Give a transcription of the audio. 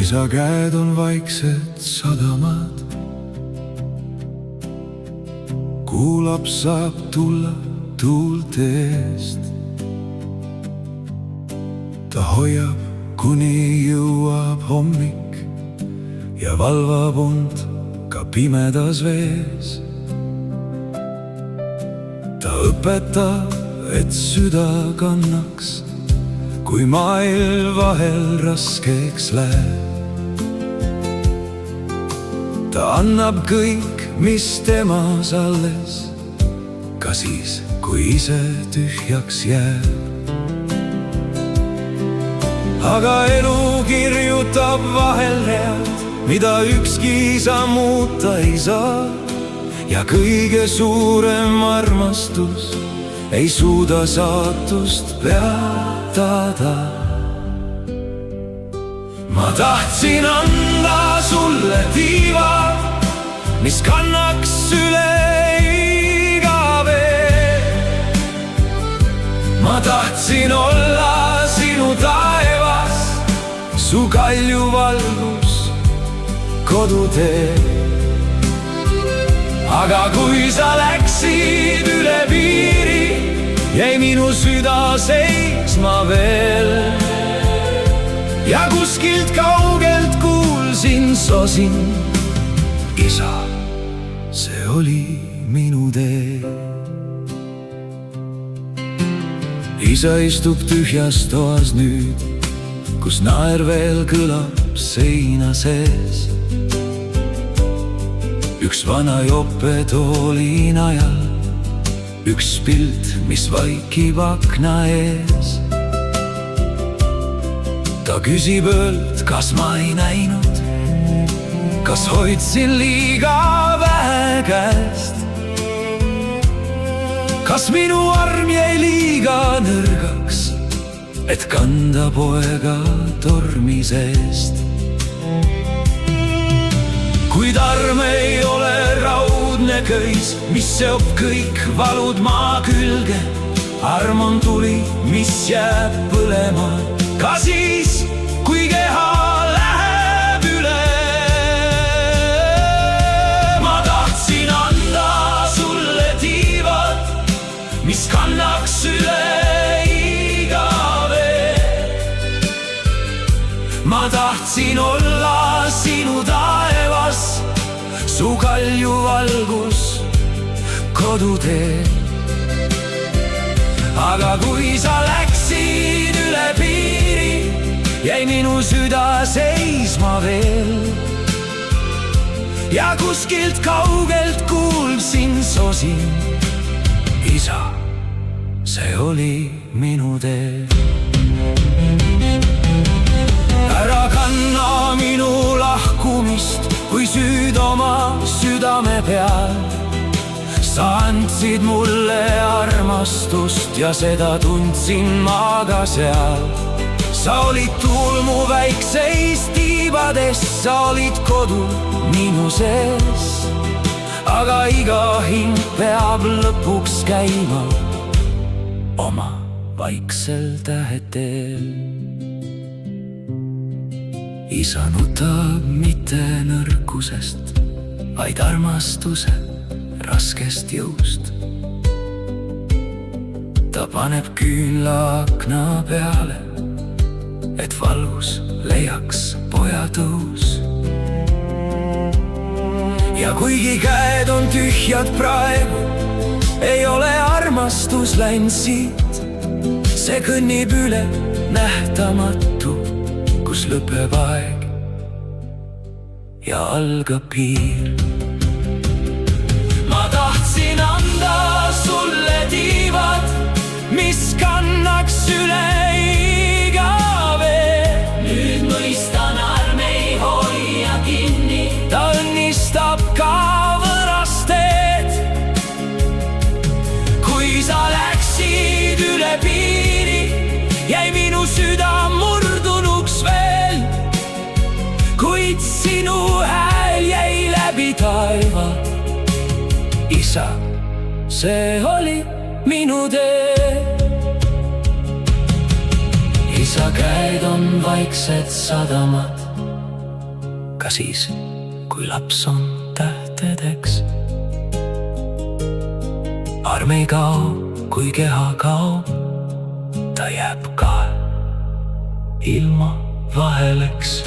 isa käed on vaiksed sadamad, kuhu laps saab tulla tuulte eest. Ta hoiab, kuni jõuab hommik ja valvab und ka pimedas vees. Ta õpetab, et süda kannaks, kui maailm vahel raskeks läheb. Ta annab kõik, mis temas alles, ka siis, kui ise tühjaks jääb. Aga elu kirjutab vahel read, mida ükski isa muuta ei saa, ja kõige suurem armastus ei suuda saatust peatada. Ma tahtsin anda sulle tiiva, mis kannaks üle iga vee. Ma tahtsin olla sinu taevas, su kaljuvalgus, kodutee. Aga kui sa läksid üle piiri, jäi minu süda seisma veel. Ja kuskilt kaugelt kuulsin sosin, isa, see oli minu tee. Isa istub tühjas toas nüüd, kus naer veel kõlab seina sees. Üks vana jope tooli najal, üks pilt, mis vaikib akna ees. Ta küsib öölt, kas ma ei näinud, kas hoidsin liiga vähe käest. Kas minu arm jäi liiga nõrgaks, et kanda poega tormi seest. Kuid arm ei ole raudne köis, mis seob kõik valud maa külge. Arm on tuli, mis jääb põlema, ka siis, kui keha läheb üle. Ma tahtsin anda sulle tiivad, mis kannaks üle iga vee. Ma tahtsin olla sinu taevas, su kaljuvalgus, kodutee. Aga kui sa läksid üle piiri, jäi minu süda seisma veel. Ja kuskilt kaugelt kuulsin sosin, isa, see oli minu tee. Ära kanna minu lahkumist kui süüd oma südame peal. Sa andsid mulle armastust ja seda tundsin ma ka seal. Sa olid tuul mu väikseis tiibades, sa olid kodu minu sees. Aga iga hing peab lõpuks käima oma vaiksel täheteel. Isa nutab mitte nõrkusest, vaid armastuse raskest jõust. Ta paneb küünla akna peale, et valgus leiaks poja tõus. Ja kuigi käed on tühjad praegu, ei ole armastus läinud siit. See kõnnib üle nähtamatu, kus lõpeb aeg ja algab piir. Ma tahtsin anda sulle tiivad, mis kannaks üle iga vee. Nüüd mõistan, arm ei hoia kinni, ta õnnistab ka võõrast teed. Kui sa läksid üle piiri, jäi minu süda murdunuks veel. Kuid sinu hääl jäi läbi taeva, isa, see oli minu tee. Isa käed on vaiksed sadamad, ka siis, kui laps on tähtedeks. arm ei kao, kui keha kaob, ta jääb ka ilma vaheleks.